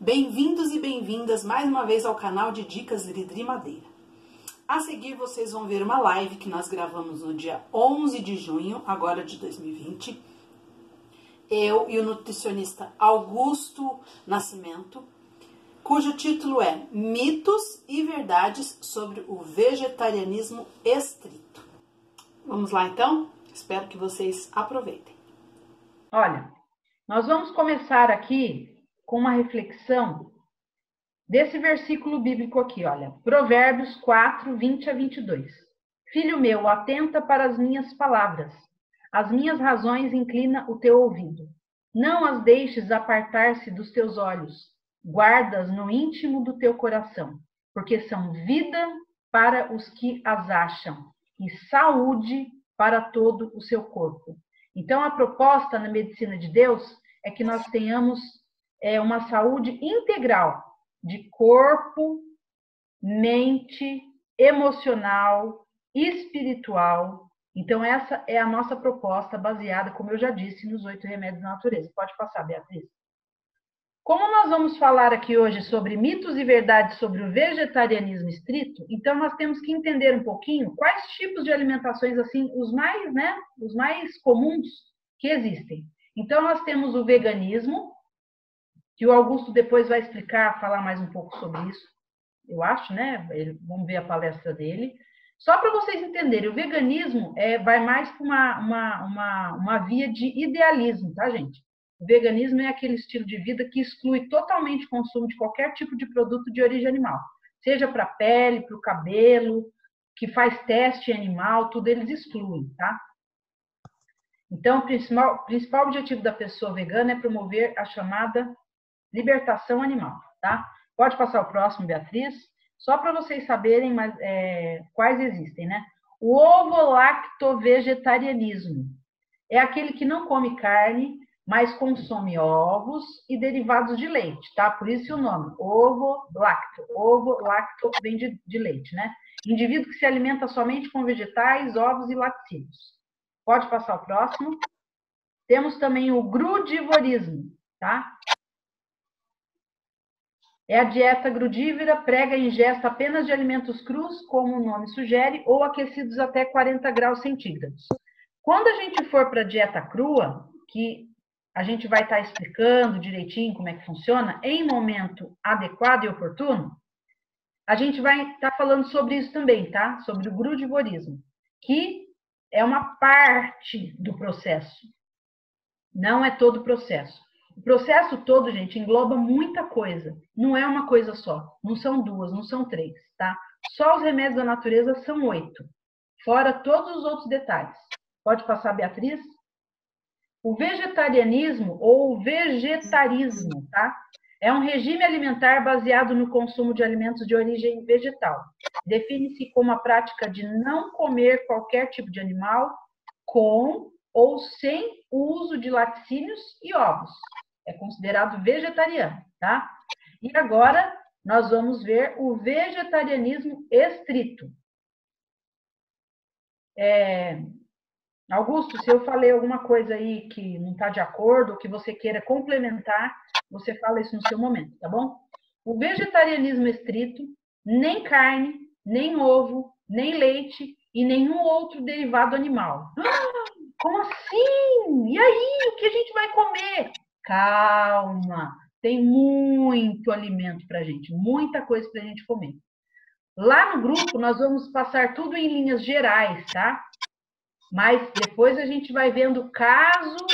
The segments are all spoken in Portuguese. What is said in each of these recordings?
Bem-vindos e bem-vindas mais uma vez ao canal de Dicas Lidri Madeira. A seguir vocês vão ver uma live que nós gravamos no dia 11 de junho, agora de 2020. Eu e o nutricionista Augusto Nascimento, cujo título é Mitos e Verdades sobre o Vegetarianismo Estrito. Vamos lá então? Espero que vocês aproveitem. Olha, nós vamos começar aqui com uma reflexão desse versículo bíblico aqui, olha. Provérbios 4, 20 a 22. Filho meu, atenta para as minhas palavras. As minhas razões inclina o teu ouvido. Não as deixes apartar-se dos teus olhos. Guarda-as no íntimo do teu coração, porque são vida para os que as acham e saúde para todo o seu corpo. Então, a proposta na medicina de Deus é que nós tenhamos uma saúde integral de corpo, mente, emocional, espiritual. Então, essa é a nossa proposta baseada, como eu já disse, nos 8 remédios da natureza. Pode passar, Beatriz. Como nós vamos falar aqui hoje sobre mitos e verdades sobre o vegetarianismo estrito, então nós temos que entender um pouquinho quais tipos de alimentações, assim, os mais comuns que existem. Então, nós temos o veganismo, que o Augusto depois vai explicar, falar mais um pouco sobre isso, eu acho, né? Vamos ver a palestra dele. Só para vocês entenderem, o veganismo vai mais para uma via de idealismo, tá, gente? O veganismo é aquele estilo de vida que exclui totalmente o consumo de qualquer tipo de produto de origem animal. Seja para a pele, para o cabelo, que faz teste animal, tudo eles excluem, tá? Então, o principal objetivo da pessoa vegana é promover a chamada libertação animal, tá? Pode passar o próximo, Beatriz? Só para vocês saberem quais existem, né? O ovo-lacto-vegetarianismo é aquele que não come carne, mas consome ovos e derivados de leite, tá? Por isso o nome, ovo-lacto. Ovo-lacto vem de leite, né? Indivíduo que se alimenta somente com vegetais, ovos e laticínios. Pode passar o próximo. Temos também o grudivorismo, tá? É a dieta grudívora, prega a ingesta apenas de alimentos crus, como o nome sugere, ou aquecidos até 40 graus centígrados. Quando a gente for para a dieta crua, que a gente vai estar explicando direitinho como é que funciona, em momento adequado e oportuno, a gente vai estar falando sobre isso também, tá? Sobre o grudivorismo, que é uma parte do processo, não é todo o processo. O processo todo, gente, engloba muita coisa. Não é uma coisa só. Não são 2, não são 3, tá? Só os remédios da natureza são 8. Fora todos os outros detalhes. Pode passar, Beatriz? O vegetarianismo ou vegetarismo, tá? É um regime alimentar baseado no consumo de alimentos de origem vegetal. Define-se como a prática de não comer qualquer tipo de animal com ou sem o uso de laticínios e ovos. É considerado vegetariano, tá? E agora nós vamos ver o vegetarianismo estrito. Augusto, se eu falei alguma coisa aí que não está de acordo, ou que você queira complementar, você fala isso no seu momento, tá bom? O vegetarianismo estrito, nem carne, nem ovo, nem leite e nenhum outro derivado animal. Como assim? E aí, o que a gente vai comer? Calma, tem muito alimento para a gente, muita coisa para a gente comer. Lá no grupo, nós vamos passar tudo em linhas gerais, tá? Mas depois a gente vai vendo caso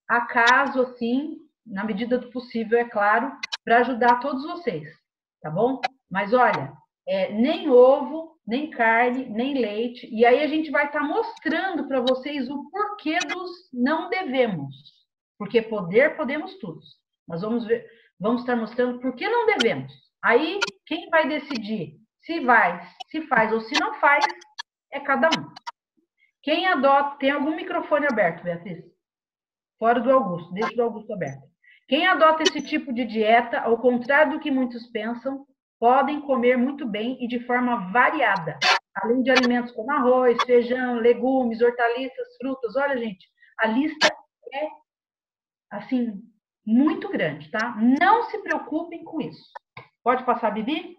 a caso, assim, na medida do possível, é claro, para ajudar todos vocês, tá bom? Mas olha, nem ovo, nem carne, nem leite. E aí a gente vai estar mostrando para vocês o porquê dos não devemos. Porque poder, podemos todos. Nós vamos estar mostrando por que não devemos. Aí, quem vai decidir se faz ou se não faz, é cada um. Quem adota... Tem algum microfone aberto, Beatriz? Fora do Augusto. Deixa o Augusto aberto. Quem adota esse tipo de dieta, ao contrário do que muitos pensam, podem comer muito bem e de forma variada, além de alimentos como arroz, feijão, legumes, hortaliças, frutas. Olha, gente, a lista é, assim, muito grande, tá? Não se preocupem com isso. Pode passar, Bibi?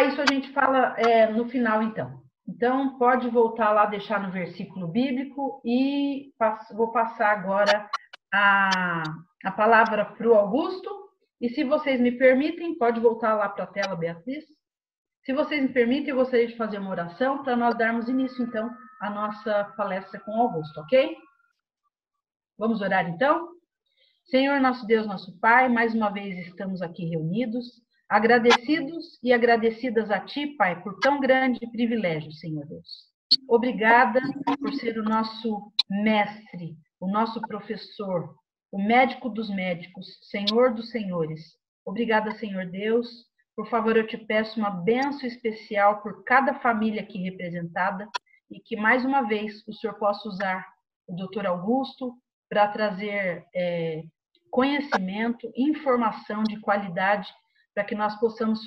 Isso a gente fala no final, então. Então, pode voltar lá, deixar no versículo bíblico e vou passar agora a palavra para o Augusto. E se vocês me permitem, pode voltar lá para a tela, Beatriz. Se vocês me permitem, eu gostaria de fazer uma oração para nós darmos início, então, à nossa palestra com o Augusto, ok? Vamos orar, então? Senhor, nosso Deus, nosso Pai, mais uma vez estamos aqui reunidos, agradecidos e agradecidas a Ti, Pai, por tão grande privilégio, Senhor Deus. Obrigada por ser o nosso mestre, o nosso professor, o médico dos médicos, Senhor dos senhores. Obrigada, Senhor Deus. Por favor, eu te peço uma bênção especial por cada família aqui representada e que, mais uma vez, o Senhor possa usar o Dr. Augusto para trazer conhecimento, informação de qualidade, para que nós possamos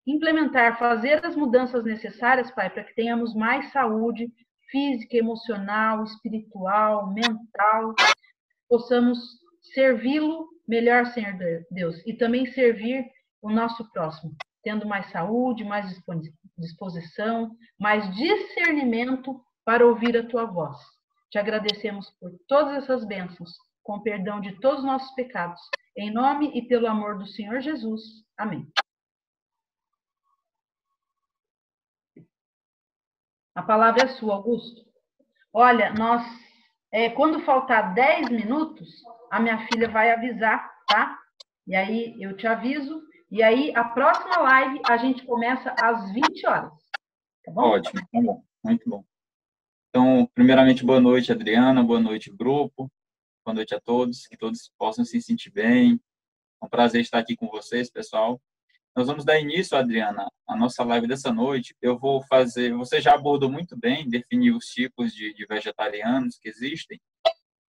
implementar, fazer as mudanças necessárias, Pai, para que tenhamos mais saúde física, emocional, espiritual, mental, possamos servi-lo melhor, Senhor Deus, e também servir o nosso próximo, tendo mais saúde, mais disposição, mais discernimento para ouvir a Tua voz. Te agradecemos por todas essas bênçãos, com perdão de todos os nossos pecados, em nome e pelo amor do Senhor Jesus. Amém. A palavra é sua, Augusto. Olha, quando faltar 10 minutos, a minha filha vai avisar, tá? E aí eu te aviso. E aí a próxima live a gente começa às 20 horas. Tá bom? Ótimo, tá bom. Muito bom. Então, primeiramente, boa noite, Adriana. Boa noite, grupo. Boa noite a todos. Que todos possam se sentir bem. É um prazer estar aqui com vocês, pessoal. Nós vamos dar início, Adriana, à nossa live dessa noite. Eu vou fazer... Você já abordou muito bem, definiu os tipos de vegetarianos que existem.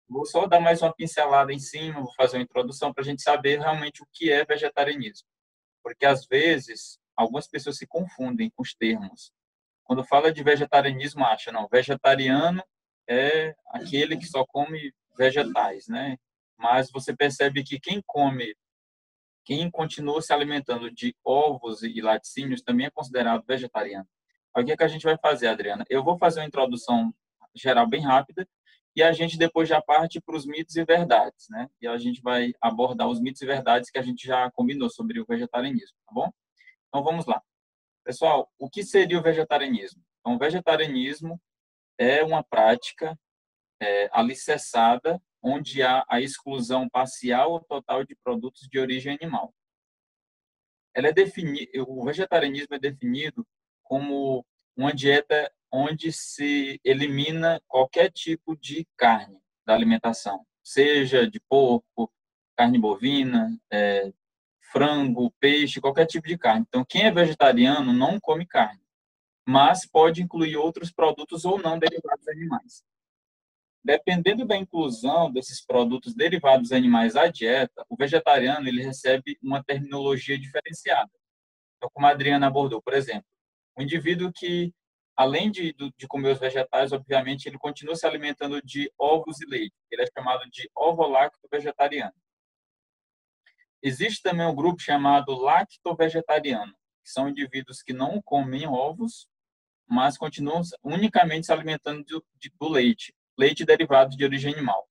Vou só dar mais uma pincelada em cima, vou fazer uma introdução para a gente saber realmente o que é vegetarianismo. Porque, às vezes, algumas pessoas se confundem com os termos. Quando fala de vegetarianismo, acha, não, vegetariano é aquele que só come vegetais, né? Mas você percebe que quem continua se alimentando de ovos e laticínios também é considerado vegetariano. O que é que a gente vai fazer, Adriana? Eu vou fazer uma introdução geral bem rápida e a gente depois já parte para os mitos e verdades, né? E a gente vai abordar os mitos e verdades que a gente já combinou sobre o vegetarianismo, tá bom? Então, vamos lá. Pessoal, o que seria o vegetarianismo? Então, o vegetarianismo é uma prática alicerçada onde há a exclusão parcial ou total de produtos de origem animal. O vegetarianismo é definido como uma dieta onde se elimina qualquer tipo de carne da alimentação, seja de porco, carne bovina, frango, peixe, qualquer tipo de carne. Então, quem é vegetariano não come carne, mas pode incluir outros produtos ou não derivados de animais. Dependendo da inclusão desses produtos derivados de animais à dieta, o vegetariano ele recebe uma terminologia diferenciada. Então, como a Adriana abordou, por exemplo, um indivíduo que, além de comer os vegetais, obviamente, ele continua se alimentando de ovos e leite. Ele é chamado de ovo-lacto vegetariano. Existe também um grupo chamado lacto-vegetariano, que são indivíduos que não comem ovos, mas continuam unicamente se alimentando do leite derivado de origem animal.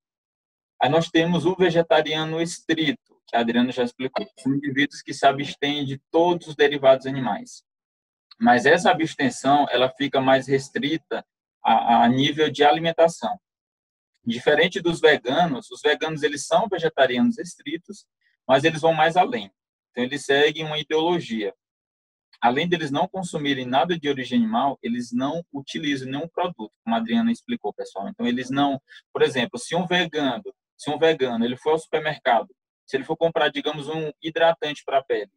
Aí nós temos o vegetariano estrito, que a Adriana já explicou. São indivíduos que se abstêm de todos os derivados animais. Mas essa abstenção, ela fica mais restrita a nível de alimentação. Diferente dos veganos, os veganos eles são vegetarianos estritos, mas eles vão mais além. Então, eles seguem uma ideologia. Além deles não consumirem nada de origem animal, eles não utilizam nenhum produto, como a Adriana explicou, pessoal. Então, eles não... Por exemplo, se um vegano ele for ao supermercado, se ele for comprar, digamos, um hidratante para a pele,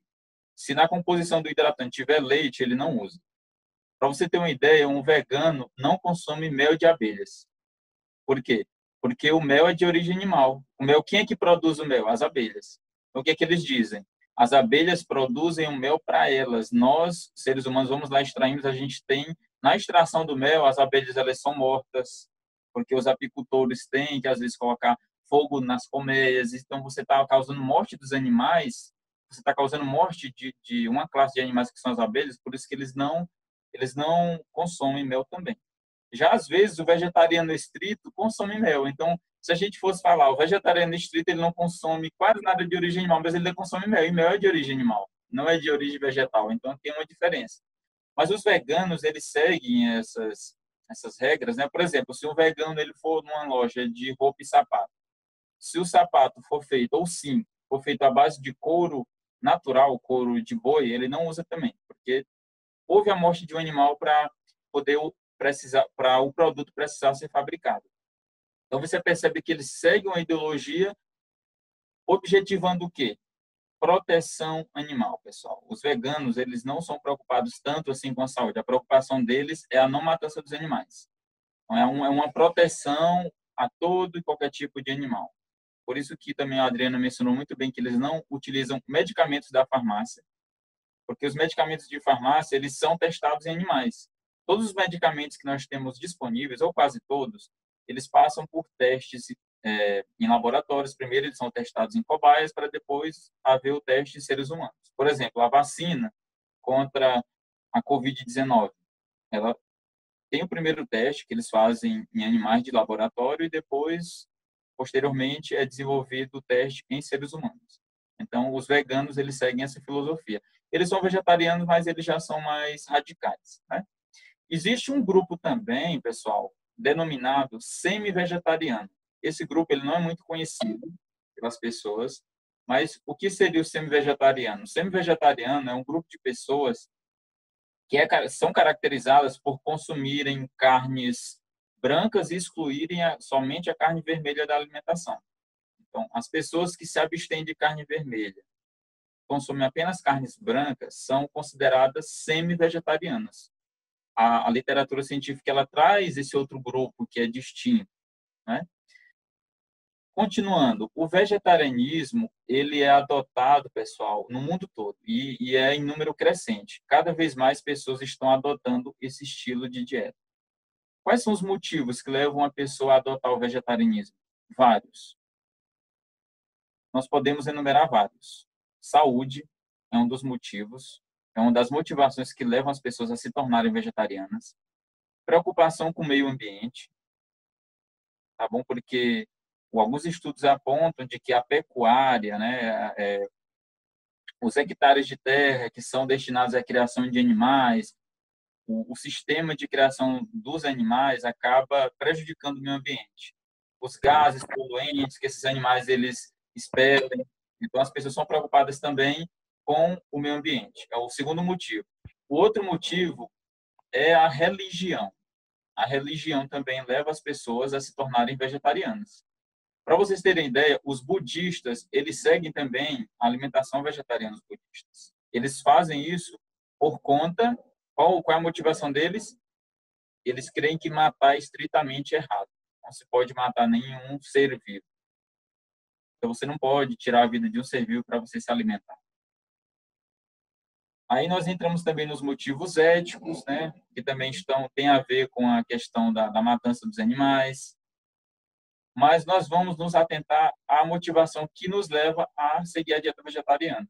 se na composição do hidratante tiver leite, ele não usa. Para você ter uma ideia, um vegano não consome mel de abelhas. Por quê? Porque o mel é de origem animal. O mel, quem é que produz o mel? As abelhas. Então, o que é que eles dizem? As abelhas produzem o mel para elas. Nós, seres humanos, vamos lá extraímos, a gente tem... Na extração do mel, as abelhas elas são mortas, porque os apicultores têm que, às vezes, colocar fogo nas colmeias, então você está causando morte dos animais, você está causando morte de uma classe de animais que são as abelhas, por isso que eles não consomem mel também. Já, às vezes, o vegetariano estrito consome mel. Então, se a gente fosse falar, o vegetariano estrito ele não consome quase nada de origem animal, mas ele consome mel, e mel é de origem animal, não é de origem vegetal. Então, tem uma diferença. Mas os veganos, eles seguem essas regras, né? Por exemplo, se um vegano ele for numa loja de roupa e sapato, se o sapato for feito, ou sim, for feito à base de couro natural, couro de boi, ele não usa também, porque houve a morte de um animal para poder para o produto precisar ser fabricado. Então você percebe que eles seguem uma ideologia objetivando o quê? Proteção animal, pessoal. Os veganos, eles não são preocupados tanto assim com a saúde. A preocupação deles é a não matança dos animais. Então, é uma proteção a todo e qualquer tipo de animal. Por isso que também a Adriana mencionou muito bem que eles não utilizam medicamentos da farmácia, porque os medicamentos de farmácia, eles são testados em animais. Todos os medicamentos que nós temos disponíveis, ou quase todos, eles passam por testes em laboratórios. Primeiro, eles são testados em cobaias, para depois haver o teste em seres humanos. Por exemplo, a vacina contra a Covid-19, ela tem o primeiro teste que eles fazem em animais de laboratório e depois, posteriormente, é desenvolvido o teste em seres humanos. Então, os veganos, eles seguem essa filosofia. Eles são vegetarianos, mas eles já são mais radicais, né? Existe um grupo também, pessoal, denominado semi-vegetariano. Esse grupo ele não é muito conhecido pelas pessoas, mas o que seria o semi-vegetariano? O semi-vegetariano é um grupo de pessoas que são caracterizadas por consumirem carnes brancas e excluírem somente a carne vermelha da alimentação. Então, as pessoas que se abstêm de carne vermelha, consomem apenas carnes brancas, são consideradas semi-vegetarianas. A literatura científica ela traz esse outro grupo que é distinto, né? Continuando, o vegetarianismo ele é adotado, pessoal, no mundo todo e é em número crescente. Cada vez mais pessoas estão adotando esse estilo de dieta. Quais são os motivos que levam a pessoa a adotar o vegetarianismo? Vários. Nós podemos enumerar vários. Saúde é um dos motivos, é uma das motivações que levam as pessoas a se tornarem vegetarianas. Preocupação com o meio ambiente, tá bom? Porque alguns estudos apontam de que a pecuária, né, os hectares de terra que são destinados à criação de animais, o sistema de criação dos animais acaba prejudicando o meio ambiente. Os gases poluentes que esses animais eles expelem. Então, as pessoas são preocupadas também com o meio ambiente. É o segundo motivo. O outro motivo é a religião. A religião também leva as pessoas a se tornarem vegetarianas. Para vocês terem ideia, os budistas, eles seguem também a alimentação vegetariana dos budistas. Eles fazem isso por conta... Qual é a motivação deles? Eles creem que matar é estritamente errado. Não se pode matar nenhum ser vivo. Então, você não pode tirar a vida de um ser vivo para você se alimentar. Aí nós entramos também nos motivos éticos, né? Que também tem a ver com a questão da matança dos animais. Mas nós vamos nos atentar à motivação que nos leva a seguir a dieta vegetariana.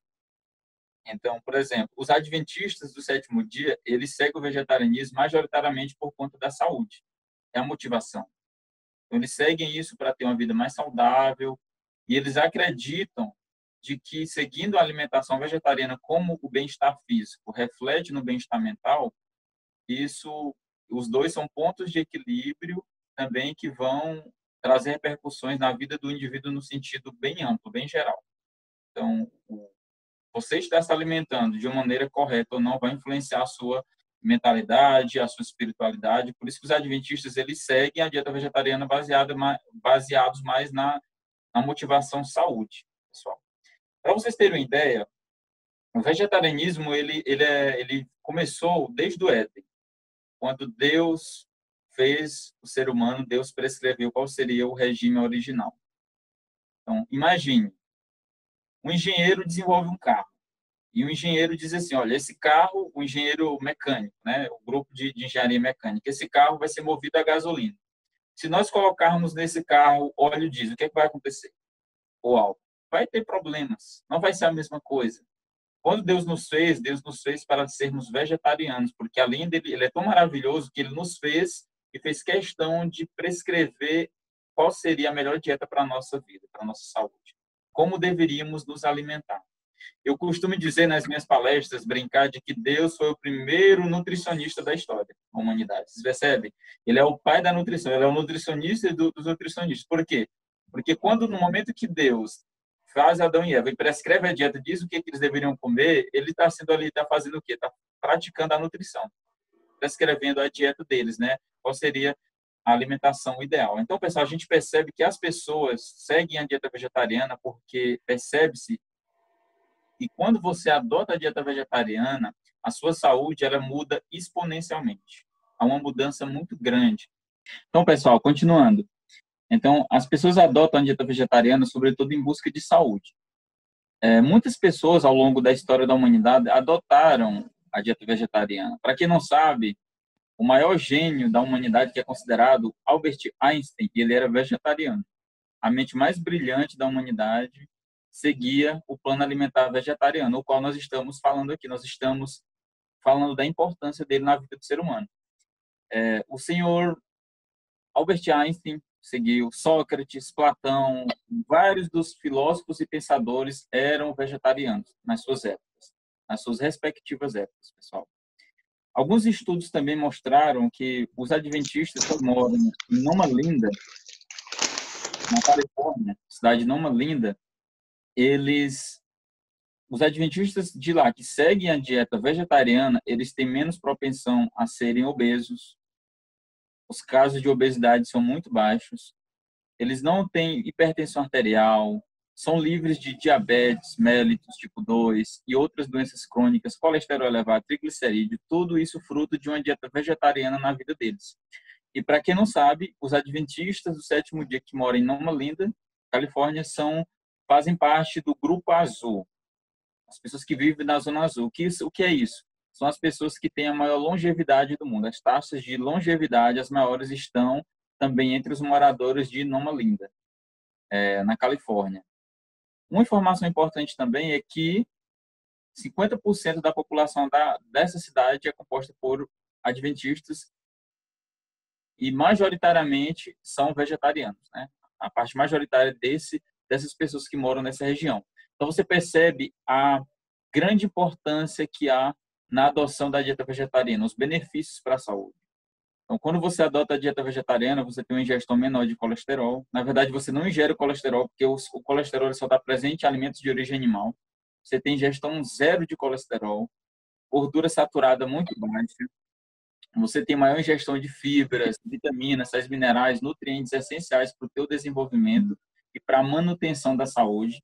Então, por exemplo, os adventistas do sétimo dia, eles seguem o vegetarianismo majoritariamente por conta da saúde. É a motivação. Então, eles seguem isso para ter uma vida mais saudável e eles acreditam de que, seguindo a alimentação vegetariana como o bem-estar físico reflete no bem-estar mental, os dois são pontos de equilíbrio também que vão trazer repercussões na vida do indivíduo no sentido bem amplo, bem geral. Então, você estar se alimentando de uma maneira correta ou não vai influenciar a sua mentalidade, a sua espiritualidade. Por isso que os adventistas eles seguem a dieta vegetariana baseados mais na motivação saúde, pessoal. Para vocês terem uma ideia, o vegetarianismo ele começou desde o Éden, quando Deus fez o ser humano, Deus prescreveu qual seria o regime original. Então, imagine, um engenheiro desenvolve um carro. E o engenheiro diz assim, olha, esse carro, o engenheiro mecânico, né, o grupo de engenharia mecânica, esse carro vai ser movido a gasolina. Se nós colocarmos nesse carro óleo diesel, o que é que vai acontecer? Ou álcool? Vai ter problemas. Não vai ser a mesma coisa. Quando Deus nos fez para sermos vegetarianos, porque além dele, ele é tão maravilhoso que ele nos fez e fez questão de prescrever qual seria a melhor dieta para a nossa vida, para a nossa saúde. Como deveríamos nos alimentar. Eu costumo dizer nas minhas palestras, brincar de que Deus foi o primeiro nutricionista da história da humanidade. Vocês percebem? Ele é o pai da nutrição, ele é o nutricionista dos nutricionistas. Por quê? Porque quando, no momento que Deus faz Adão e Eva e prescreve a dieta, diz o que eles deveriam comer, ele está sendo ali, está fazendo o quê? Está praticando a nutrição, prescrevendo a dieta deles, né? Qual seria a alimentação ideal. Então, pessoal, a gente percebe que as pessoas seguem a dieta vegetariana porque percebe-se e quando você adota a dieta vegetariana, a sua saúde ela muda exponencialmente. Há uma mudança muito grande. Então, pessoal, continuando. Então, as pessoas adotam a dieta vegetariana, sobretudo em busca de saúde. Muitas pessoas, ao longo da história da humanidade, adotaram a dieta vegetariana. Para quem não sabe, o maior gênio da humanidade, que é considerado Albert Einstein, ele era vegetariano. A mente mais brilhante da humanidade seguia o plano alimentar vegetariano, o qual nós estamos falando aqui. Nós estamos falando da importância dele na vida do ser humano. O senhor Albert Einstein seguiu Sócrates, Platão, vários dos filósofos e pensadores eram vegetarianos nas suas épocas, nas suas respectivas épocas, pessoal. Alguns estudos também mostraram que os adventistas que moram em Loma Linda, na Califórnia, cidade de Loma Linda, os adventistas de lá que seguem a dieta vegetariana, eles têm menos propensão a serem obesos. Os casos de obesidade são muito baixos. Eles não têm hipertensão arterial, são livres de diabetes, mellitus tipo 2 e outras doenças crônicas, colesterol elevado, triglicerídeo, tudo isso fruto de uma dieta vegetariana na vida deles. E para quem não sabe, os adventistas do sétimo dia que moram em Loma Linda, Califórnia, fazem parte do Grupo Azul. As pessoas que vivem na Zona Azul. O que é isso? São as pessoas que têm a maior longevidade do mundo. As taxas de longevidade, as maiores, estão também entre os moradores de Loma Linda, na Califórnia. Uma informação importante também é que 50% da população dessa cidade é composta por adventistas e majoritariamente são vegetarianos, né? A parte majoritária dessas pessoas que moram nessa região. Então você percebe a grande importância que há na adoção da dieta vegetariana, os benefícios para a saúde. Então, quando você adota a dieta vegetariana, você tem uma ingestão menor de colesterol. Na verdade, você não ingere o colesterol, porque o colesterol só está presente em alimentos de origem animal. Você tem ingestão zero de colesterol, gordura saturada muito baixa. Você tem maior ingestão de fibras, vitaminas, sais minerais, nutrientes essenciais para o teu desenvolvimento e para a manutenção da saúde.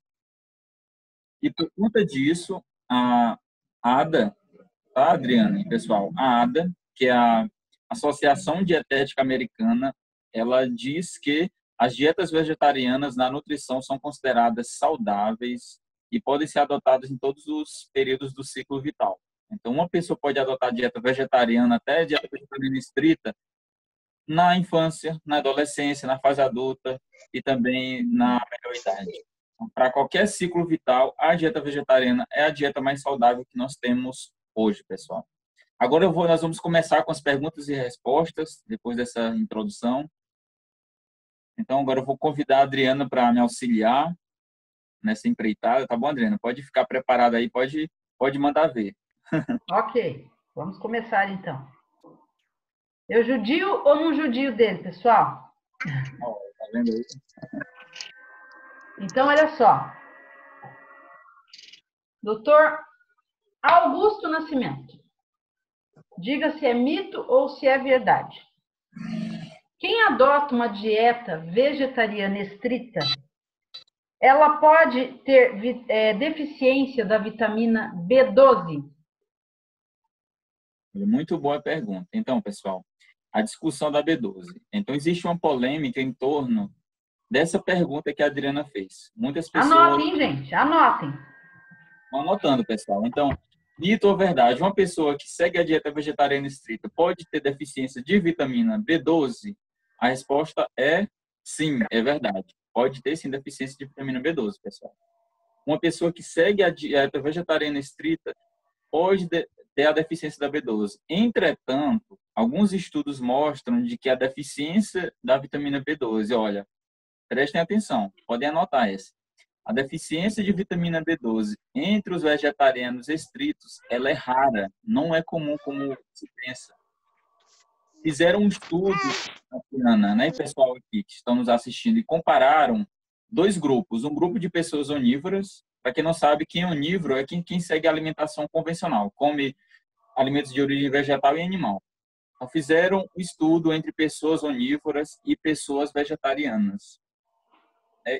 E por conta disso, a ADA, tá, Adriana e pessoal? A ADA, que é a Associação Dietética Americana, ela diz que as dietas vegetarianas na nutrição são consideradas saudáveis e podem ser adotadas em todos os períodos do ciclo vital. Então, uma pessoa pode adotar dieta vegetariana, até dieta vegetariana estrita, na infância, na adolescência, na fase adulta e também na melhor idade. Então, para qualquer ciclo vital, a dieta vegetariana é a dieta mais saudável que nós temos hoje, pessoal. Agora nós vamos começar com as perguntas e respostas, depois dessa introdução. Então, agora eu vou convidar a Adriana para me auxiliar nessa empreitada. Tá bom, Adriana? Pode ficar preparada aí, pode mandar ver. Ok, vamos começar então. Eu judio ou não judio dele, pessoal? Tá vendo aí? Então, olha só. Doutor Augusto Nascimento. Diga se é mito ou se é verdade. Quem adota uma dieta vegetariana estrita, ela pode ter deficiência da vitamina B12? Muito boa pergunta. Então, pessoal, a discussão da B12. Então, existe uma polêmica em torno dessa pergunta que a Adriana fez. Muitas pessoas... Anotem, gente, anotem. Estão anotando, pessoal. Então, mito ou verdade, uma pessoa que segue a dieta vegetariana estrita pode ter deficiência de vitamina B12? A resposta é sim, é verdade. Pode ter sim deficiência de vitamina B12, pessoal. Uma pessoa que segue a dieta vegetariana estrita pode ter a deficiência da B12. Entretanto, alguns estudos mostram de que a deficiência da vitamina B12, olha, prestem atenção, podem anotar essa. A deficiência de vitamina B12 entre os vegetarianos estritos, ela é rara, não é comum como se pensa. Fizeram um estudo, Ana, né, pessoal aqui que estão nos assistindo, e compararam dois grupos. Um grupo de pessoas onívoras, para quem não sabe, quem é onívoro é quem segue a alimentação convencional, come alimentos de origem vegetal e animal. Então, fizeram um estudo entre pessoas onívoras e pessoas vegetarianas.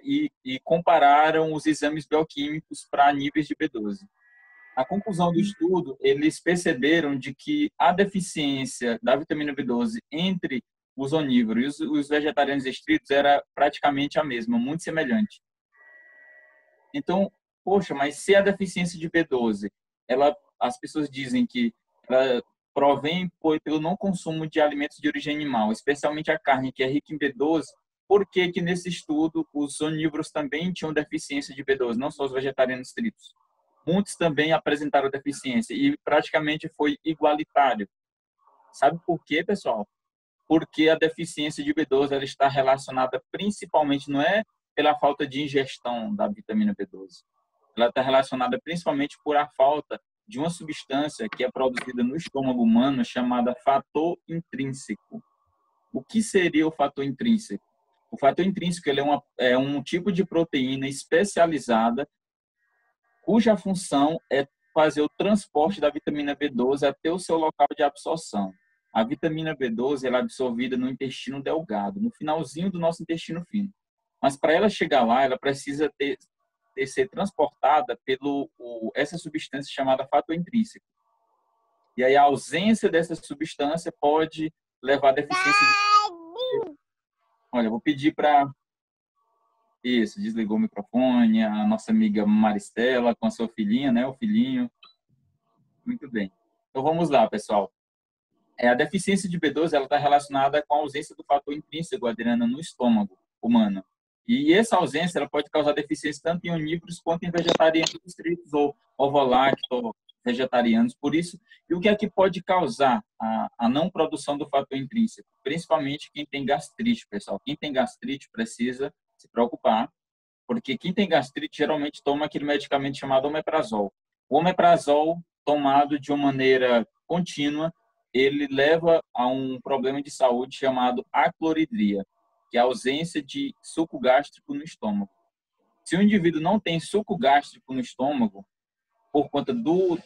E compararam os exames bioquímicos para níveis de B12. A conclusão do estudo, eles perceberam de que a deficiência da vitamina B12 entre os onívoros e os vegetarianos estritos era praticamente a mesma, muito semelhante. Então, poxa, mas se a deficiência de B12, as pessoas dizem que ela provém pelo não consumo de alimentos de origem animal, especialmente a carne, que é rica em B12, por que que nesse estudo os onívoros também tinham deficiência de B12, não só os vegetarianos estritos? Muitos também apresentaram deficiência e praticamente foi igualitário. Sabe por quê, pessoal? Porque a deficiência de B12 ela está relacionada principalmente, não é pela falta de ingestão da vitamina B12, ela está relacionada principalmente por a falta de uma substância que é produzida no estômago humano chamada fator intrínseco. O que seria o fator intrínseco? O fator intrínseco ele é um tipo de proteína especializada cuja função é fazer o transporte da vitamina B12 até o seu local de absorção. A vitamina B12 ela é absorvida no intestino delgado, no finalzinho do nosso intestino fino. Mas para ela chegar lá, ela precisa ser transportada essa substância chamada fator intrínseco. E aí a ausência dessa substância pode levar a deficiência de... Olha, vou pedir para... Isso, desligou o microfone, a nossa amiga Maristela com a sua filhinha, né, o filhinho. Muito bem. Então vamos lá, pessoal. A deficiência de B12 ela está relacionada com a ausência do fator intrínseco, Adriana, no estômago humano. E essa ausência ela pode causar deficiência tanto em onívoros quanto em vegetarianos estritos ou ovolacto, vegetarianos. Por isso, e o que é que pode causar a não produção do fator intrínseco? Principalmente quem tem gastrite, pessoal. Quem tem gastrite precisa se preocupar, porque quem tem gastrite geralmente toma aquele medicamento chamado omeprazol. O omeprazol, tomado de uma maneira contínua, ele leva a um problema de saúde chamado acloridria, que é a ausência de suco gástrico no estômago. Se o indivíduo não tem suco gástrico no estômago, por conta do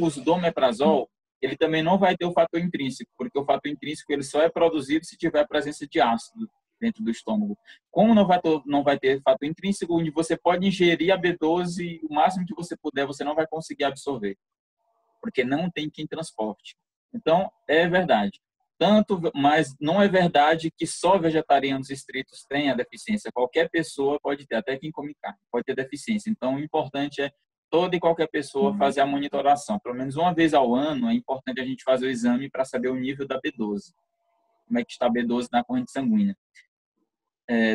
uso do omeprazol, ele também não vai ter o fator intrínseco, porque o fator intrínseco ele só é produzido se tiver a presença de ácido dentro do estômago. Como não vai ter fator intrínseco, onde você pode ingerir a B12 o máximo que você puder, você não vai conseguir absorver, porque não tem quem transporte. Então, é verdade. Mas não é verdade que só vegetarianos estritos têm a deficiência. Qualquer pessoa pode ter, até quem come carne, pode ter deficiência. Então, o importante é toda e qualquer pessoa fazer a monitoração. Pelo menos uma vez ao ano, é importante a gente fazer o exame para saber o nível da B12. Como é que está a B12 na corrente sanguínea.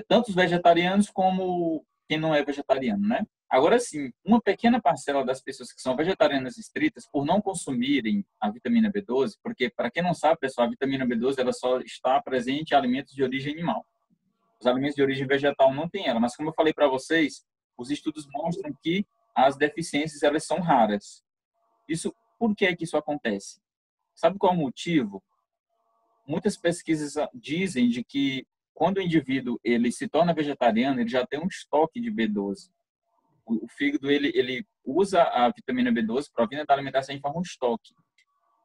Tanto os vegetarianos como quem não é vegetariano, né? Agora sim, uma pequena parcela das pessoas que são vegetarianas estritas, por não consumirem a vitamina B12, porque, para quem não sabe, pessoal, a vitamina B12 ela só está presente em alimentos de origem animal. Os alimentos de origem vegetal não têm ela, mas como eu falei para vocês, os estudos mostram que as deficiências elas são raras. Por que isso acontece? Sabe qual é o motivo? Muitas pesquisas dizem de que quando o indivíduo ele se torna vegetariano, ele já tem um estoque de B12. O fígado ele usa a vitamina B12 provinda da alimentação em forma de estoque.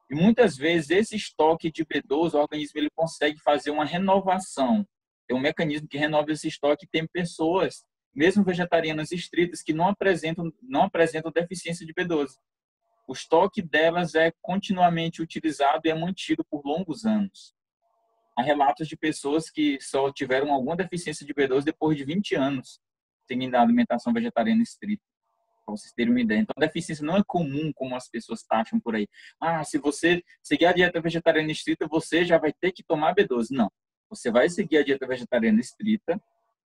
E muitas vezes esse estoque de B12, o organismo ele consegue fazer uma renovação. Tem um mecanismo que renova esse estoque. Tem pessoas, mesmo vegetarianas estritas, que não apresentam deficiência de B12. O estoque delas é continuamente utilizado e é mantido por longos anos. Há relatos de pessoas que só tiveram alguma deficiência de B12 depois de 20 anos, seguindo a alimentação vegetariana estrita, para vocês terem uma ideia. Então, a deficiência não é comum como as pessoas taxam por aí. Se você seguir a dieta vegetariana estrita, você já vai ter que tomar B12. Não. Você vai seguir a dieta vegetariana estrita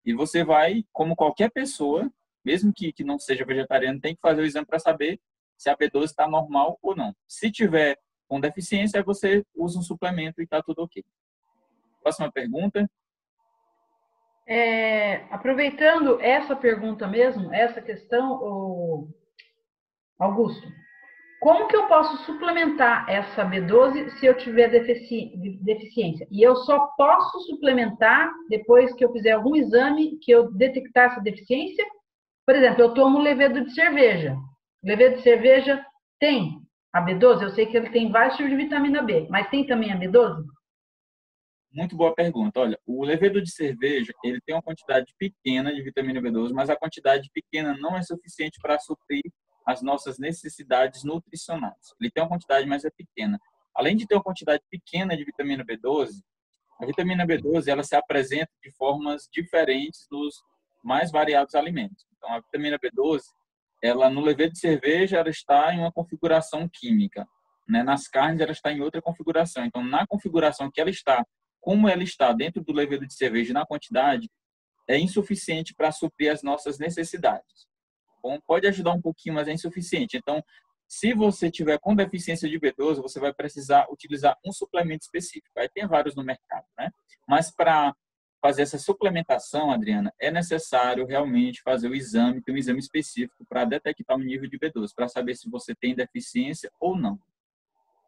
e você vai, como qualquer pessoa, mesmo que não seja vegetariano, tem que fazer o exame para saber se a B12 está normal ou não. Se tiver com deficiência, você usa um suplemento e está tudo ok. Próxima pergunta. Aproveitando essa pergunta mesmo, essa questão, Augusto, como que eu posso suplementar essa B12 se eu tiver deficiência? E eu só posso suplementar depois que eu fizer algum exame que eu detectar essa deficiência? Por exemplo, eu tomo levedo de cerveja. O levedo de cerveja tem a B12? Eu sei que ele tem vários tipos de vitamina B, mas tem também a B12? Muito boa pergunta. Olha, o levedo de cerveja, ele tem uma quantidade pequena de vitamina B12, mas a quantidade pequena não é suficiente para suprir as nossas necessidades nutricionais. Ele tem uma quantidade, mas é pequena. Além de ter uma quantidade pequena de vitamina B12, a vitamina B12 ela se apresenta de formas diferentes nos mais variados alimentos. Então, a vitamina B12, ela no levedo de cerveja, ela está em uma configuração química, né? Nas carnes, ela está em outra configuração. Então, na configuração que ela está, como ela está dentro do levedo de cerveja na quantidade, é insuficiente para suprir as nossas necessidades. Bom, pode ajudar um pouquinho, mas é insuficiente. Então, se você tiver com deficiência de B12, você vai precisar utilizar um suplemento específico. Aí tem vários no mercado, né? Mas para fazer essa suplementação, Adriana, é necessário realmente fazer o exame, ter um exame específico para detectar o nível de B12, para saber se você tem deficiência ou não.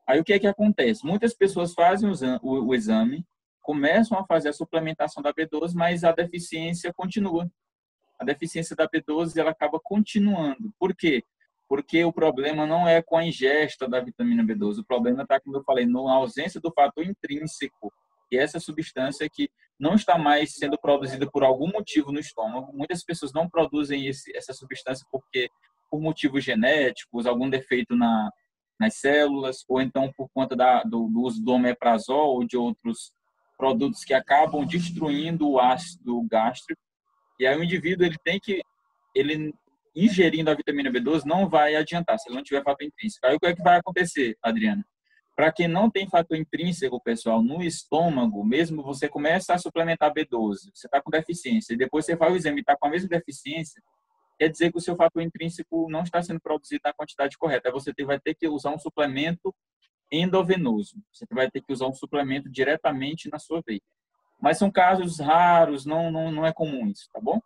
Aí o que é que acontece? Muitas pessoas fazem o exame, começam a fazer a suplementação da B12, mas a deficiência continua. A deficiência da B12 ela acaba continuando. Por quê? Porque o problema não é com a ingesta da vitamina B12. O problema está, como eu falei, na ausência do fator intrínseco, que é essa substância que não está mais sendo produzida por algum motivo no estômago. Muitas pessoas não produzem essa substância por motivos genéticos, algum defeito nas células, ou então por conta do uso do omeprazol ou de outros produtos que acabam destruindo o ácido gástrico. E aí o indivíduo ele ingerindo a vitamina B12 não vai adiantar se ele não tiver fator intrínseco. Aí o que é que vai acontecer, Adriana? Para quem não tem fator intrínseco, pessoal, no estômago, mesmo você começa a suplementar B12, você está com deficiência, e depois você faz o exame e está com a mesma deficiência, quer dizer que o seu fator intrínseco não está sendo produzido na quantidade correta. Aí você vai ter que usar um suplemento endovenoso. Você vai ter que usar um suplemento diretamente na sua veia. Mas são casos raros, não é comum isso, tá bom?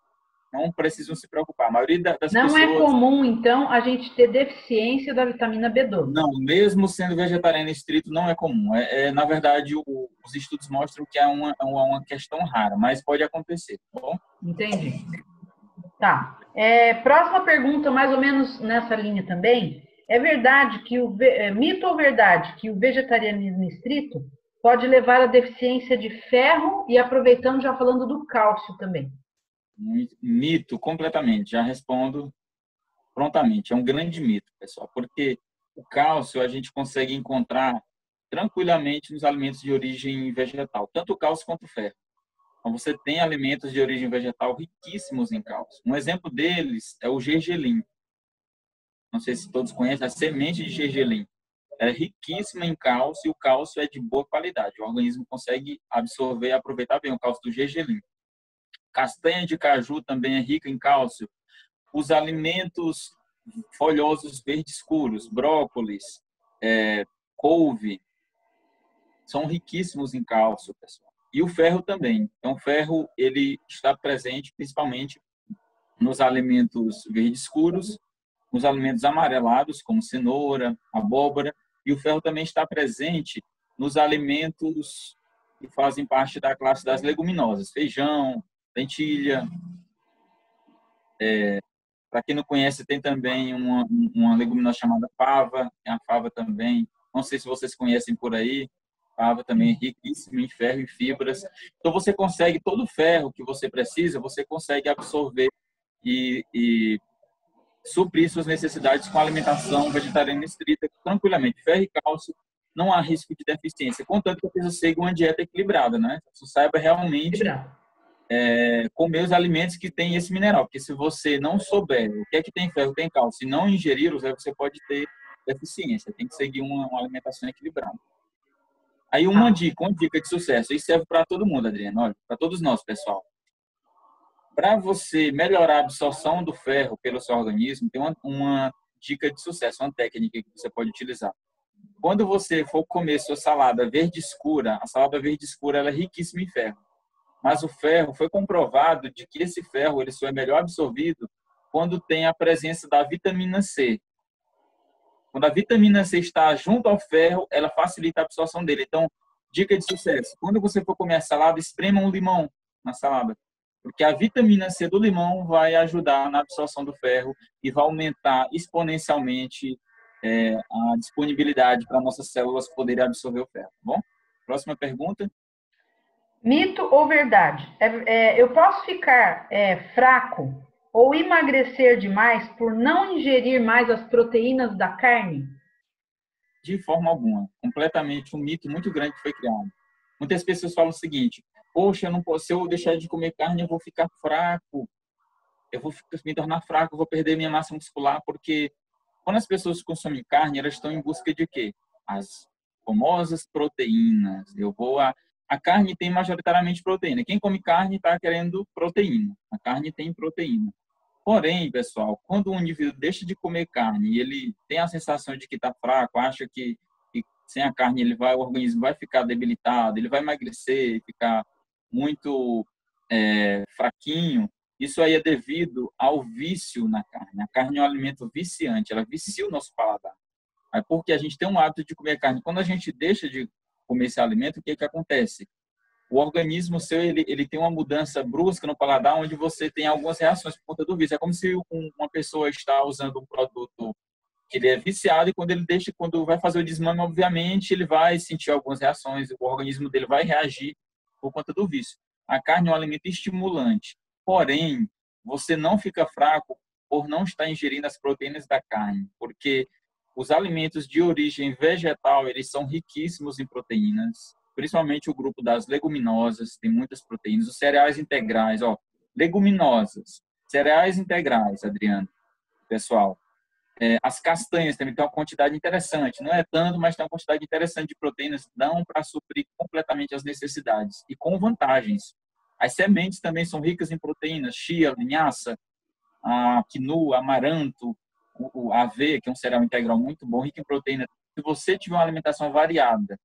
Não precisam se preocupar. A maioria das pessoas... Não é comum, então, a gente ter deficiência da vitamina B12? Não, mesmo sendo vegetariano estrito, não é comum. Na verdade, os estudos mostram que é uma questão rara, mas pode acontecer, tá bom? Entendi. Tá. Próxima pergunta, mais ou menos nessa linha também. É verdade que mito ou verdade que o vegetarianismo estrito pode levar à deficiência de ferro e aproveitando já falando do cálcio também? Mito, completamente. Já respondo prontamente. É um grande mito, pessoal, porque o cálcio a gente consegue encontrar tranquilamente nos alimentos de origem vegetal, tanto o cálcio quanto o ferro. Então, você tem alimentos de origem vegetal riquíssimos em cálcio. Um exemplo deles é o gergelim. Não sei se todos conhecem, a semente de gergelim. É riquíssima em cálcio e o cálcio é de boa qualidade. O organismo consegue absorver e aproveitar bem o cálcio do gergelim. Castanha de caju também é rica em cálcio. Os alimentos folhosos verdes escuros, brócolis, couve, são riquíssimos em cálcio, pessoal. E o ferro também. Então, o ferro ele está presente principalmente nos alimentos verdes escuros, nos alimentos amarelados, como cenoura, abóbora, e o ferro também está presente nos alimentos que fazem parte da classe das leguminosas, feijão, lentilha. Para quem não conhece, tem também uma leguminosa chamada fava, a fava também, não sei se vocês conhecem por aí, fava também é riquíssima em ferro e fibras. Então, você consegue todo o ferro que você precisa, você consegue absorver e suprir suas necessidades com alimentação vegetariana estrita tranquilamente. Ferro e cálcio, não há risco de deficiência, contanto que a pessoa siga uma dieta equilibrada, né? Você saiba realmente comer os alimentos que têm esse mineral, porque se você não souber o que é que tem ferro, tem cálcio, e não ingerir, você pode ter deficiência. Tem que seguir uma alimentação equilibrada. Aí uma dica de sucesso, isso serve para todo mundo, Adriano, olha, para todos nós, pessoal. Para você melhorar a absorção do ferro pelo seu organismo, tem uma dica de sucesso, uma técnica que você pode utilizar. Quando você for comer sua salada verde escura, a salada verde escura ela é riquíssima em ferro. Mas o ferro, foi comprovado de que esse ferro ele só é melhor absorvido quando tem a presença da vitamina C. Quando a vitamina C está junto ao ferro, ela facilita a absorção dele. Então, dica de sucesso. Quando você for comer a salada, esprema um limão na salada. Porque a vitamina C do limão vai ajudar na absorção do ferro e vai aumentar exponencialmente a disponibilidade para nossas células poderem absorver o ferro. Tá bom? Próxima pergunta. Mito ou verdade? Eu posso ficar fraco ou emagrecer demais por não ingerir mais as proteínas da carne? De forma alguma. Completamente um mito muito grande que foi criado. Muitas pessoas falam o seguinte: poxa, eu não posso, se eu deixar de comer carne, eu vou ficar fraco. Eu vou me tornar fraco, eu vou perder minha massa muscular, porque quando as pessoas consomem carne, elas estão em busca de quê? As famosas proteínas. A carne tem majoritariamente proteína. Quem come carne está querendo proteína. A carne tem proteína. Porém, pessoal, quando um indivíduo deixa de comer carne e ele tem a sensação de que está fraco, acha que sem a carne o organismo vai ficar debilitado, ele vai emagrecer e ficar muito fraquinho, isso aí é devido ao vício na carne. A carne é um alimento viciante, ela vicia o nosso paladar. É porque a gente tem um hábito de comer carne. Quando a gente deixa de comer esse alimento, o que acontece? O organismo seu, ele tem uma mudança brusca no paladar, onde você tem algumas reações por conta do vício. É como se uma pessoa está usando um produto que ele é viciado e quando vai fazer o desmame, obviamente, ele vai sentir algumas reações, o organismo dele vai reagir por conta do vício. A carne é um alimento estimulante, porém, você não fica fraco por não estar ingerindo as proteínas da carne, porque os alimentos de origem vegetal, eles são riquíssimos em proteínas, principalmente o grupo das leguminosas, tem muitas proteínas, os cereais integrais, leguminosas, cereais integrais, Adriano, pessoal. As castanhas também tem uma quantidade interessante, não é tanto, mas tem uma quantidade interessante de proteínas, dão para suprir completamente as necessidades e com vantagens. As sementes também são ricas em proteínas, chia, linhaça, quinoa, amaranto, o aveia, que é um cereal integral muito bom, rico em proteína. Se você tiver uma alimentação variada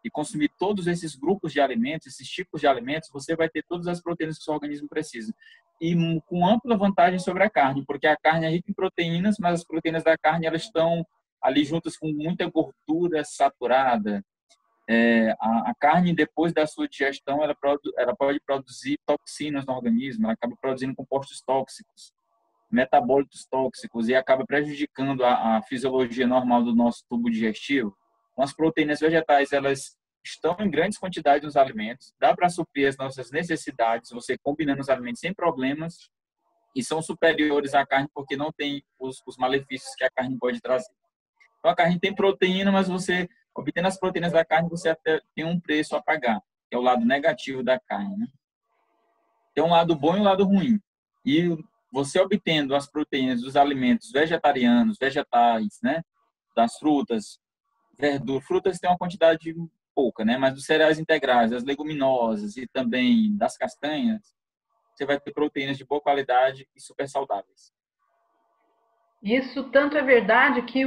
e consumir todos esses grupos de alimentos, esses tipos de alimentos, você vai ter todas as proteínas que o seu organismo precisa. E com ampla vantagem sobre a carne, porque a carne é rica em proteínas, mas as proteínas da carne elas estão ali juntas com muita gordura saturada. A carne, depois da sua digestão, ela pode produzir toxinas no organismo, ela acaba produzindo compostos tóxicos, metabólitos tóxicos, e acaba prejudicando a fisiologia normal do nosso tubo digestivo. Então, as proteínas vegetais, elas estão em grandes quantidades nos alimentos, dá para suprir as nossas necessidades, você combinando os alimentos sem problemas, e são superiores à carne porque não tem os malefícios que a carne pode trazer. Então, a carne tem proteína, mas você, obtendo as proteínas da carne, você até tem um preço a pagar, que é o lado negativo da carne, né? Tem um lado bom e um lado ruim. E você obtendo as proteínas dos alimentos vegetarianos, vegetais, né, das frutas, verduras, frutas tem uma quantidade pouca, né? Mas dos cereais integrais, das leguminosas e também das castanhas, você vai ter proteínas de boa qualidade e super saudáveis. Isso tanto é verdade que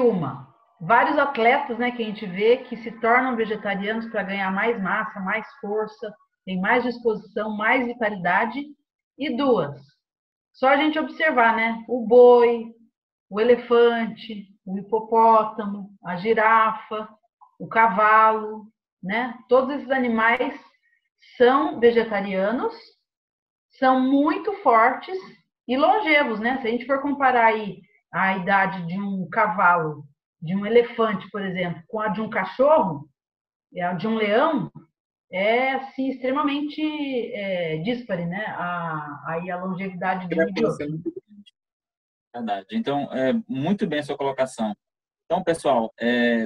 vários atletas, né, que a gente vê que se tornam vegetarianos para ganhar mais massa, mais força, tem mais disposição, mais vitalidade. E só a gente observar, né? O boi, o elefante, o hipopótamo, a girafa, o cavalo, né? Todos esses animais são vegetarianos, são muito fortes e longevos, né? Se a gente for comparar aí a idade de um cavalo, de um elefante, por exemplo, com a de um cachorro, a de um leão, é assim, extremamente díspare, né? A longevidade de um e de outro. Verdade. Então, muito bem a sua colocação. Então, pessoal,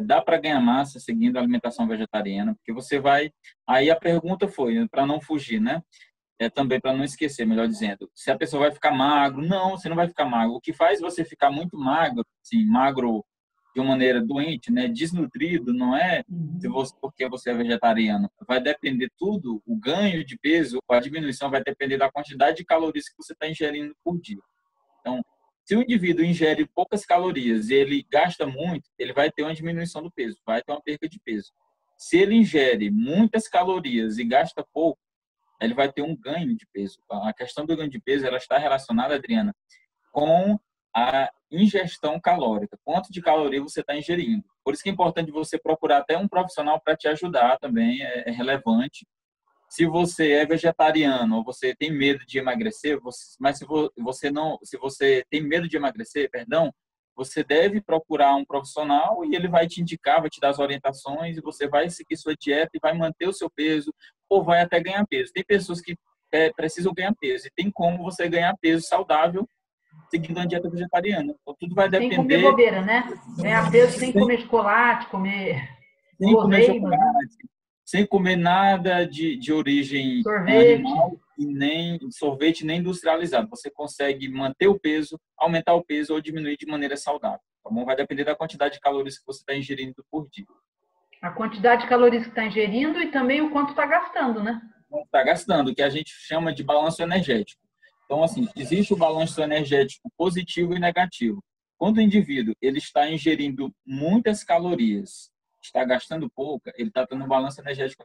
dá para ganhar massa seguindo a alimentação vegetariana, porque você vai... Aí a pergunta foi, para não fugir, né? Também para não esquecer, melhor dizendo, se a pessoa vai ficar magro. Não, você não vai ficar magro. O que faz você ficar muito magro, assim, magro de uma maneira doente, né, desnutrido, não é se você, porque você é vegetariano. Vai depender tudo, o ganho de peso, a diminuição vai depender da quantidade de calorias que você está ingerindo por dia. Então, se o indivíduo ingere poucas calorias e ele gasta muito, ele vai ter uma diminuição do peso, vai ter uma perda de peso. Se ele ingere muitas calorias e gasta pouco, ele vai ter um ganho de peso. A questão do ganho de peso, ela está relacionada, Adriana, com a ingestão calórica. Quanto de caloria você está ingerindo. Por isso que é importante você procurar até um profissional para te ajudar também, é relevante. Se você é vegetariano ou você tem medo de emagrecer, mas se você tem medo de emagrecer, perdão, você deve procurar um profissional e ele vai te indicar, vai te dar as orientações e você vai seguir sua dieta e vai manter o seu peso ou vai até ganhar peso. Tem pessoas que precisam ganhar peso e tem como você ganhar peso saudável seguindo uma dieta vegetariana. Então, tudo vai depender... Sem comer bobeira, né? Ganhar peso sem comer chocolate, comer guloseimas, né? Sem comer nada de origem sorvete, animal e nem sorvete, nem industrializado. Você consegue manter o peso, aumentar o peso ou diminuir de maneira saudável. Tá bom? Vai depender da quantidade de calorias que você está ingerindo por dia. A quantidade de calorias que está ingerindo e também o quanto está gastando, né? Está gastando, o que a gente chama de balanço energético. Então, assim, existe o balanço energético positivo e negativo. Quando o indivíduo ele está ingerindo muitas calorias, está gastando pouca, ele está tendo um balanço energético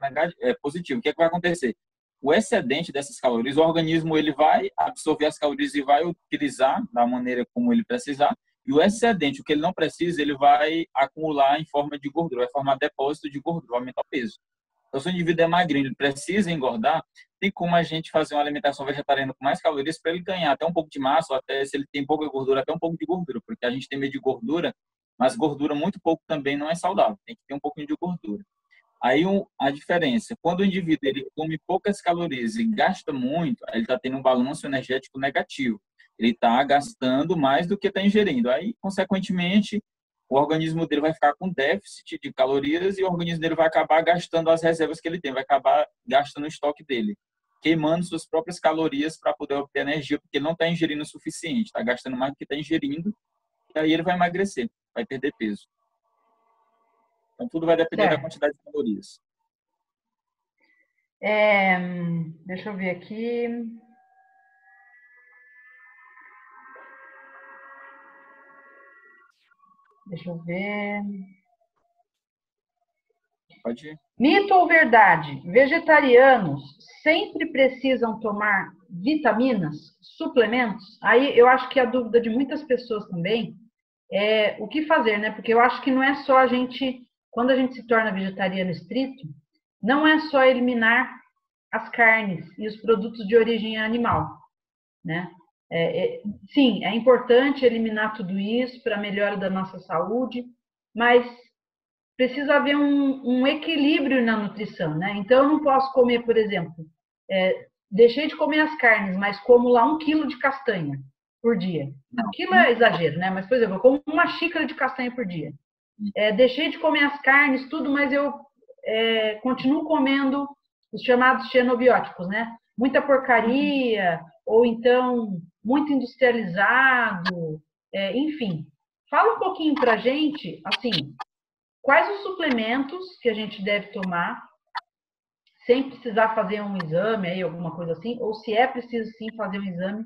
positivo. O que é que vai acontecer? O excedente dessas calorias, o organismo ele vai absorver as calorias e vai utilizar da maneira como ele precisar, e o excedente, o que ele não precisa, ele vai acumular em forma de gordura, vai formar depósito de gordura, vai aumentar o peso. Então, se o indivíduo é magrinho, ele precisa engordar, tem como a gente fazer uma alimentação vegetariana com mais calorias para ele ganhar até um pouco de massa, ou até se ele tem pouca gordura, até um pouco de gordura, porque a gente tem medo de gordura, mas gordura muito pouco também não é saudável, tem que ter um pouquinho de gordura. Aí a diferença, quando o indivíduo ele come poucas calorias e gasta muito, ele está tendo um balanço energético negativo. Ele está gastando mais do que está ingerindo. Aí, consequentemente, o organismo dele vai ficar com déficit de calorias e o organismo dele vai acabar gastando as reservas que ele tem, vai acabar gastando o estoque dele, queimando suas próprias calorias para poder obter energia, porque ele não está ingerindo o suficiente, está gastando mais do que está ingerindo, e aí ele vai emagrecer, vai perder peso. Então, tudo vai depender da quantidade de calorias. Deixa eu ver aqui. Deixa eu ver. Pode ir. Mito ou verdade? Vegetarianos sempre precisam tomar vitaminas, suplementos? Aí eu acho que a dúvida de muitas pessoas também é o que fazer, né? Porque eu acho que não é só a gente, quando a gente se torna vegetariano estrito, não é só eliminar as carnes e os produtos de origem animal, né? Sim, é importante eliminar tudo isso para a melhora da nossa saúde, mas precisa haver um equilíbrio na nutrição, né? Então, eu não posso comer, por exemplo, deixei de comer as carnes, mas como lá 1 quilo de castanha por dia. 1 quilo é exagero, né? Mas, por exemplo, eu como 1 xícara de castanha por dia. Deixei de comer as carnes, tudo, mas eu continuo comendo os chamados xenobióticos, né? Muita porcaria, ou então muito industrializado, enfim. Fala um pouquinho pra gente, assim, quais os suplementos que a gente deve tomar, sem precisar fazer um exame, aí, alguma coisa assim, ou se é preciso sim fazer um exame,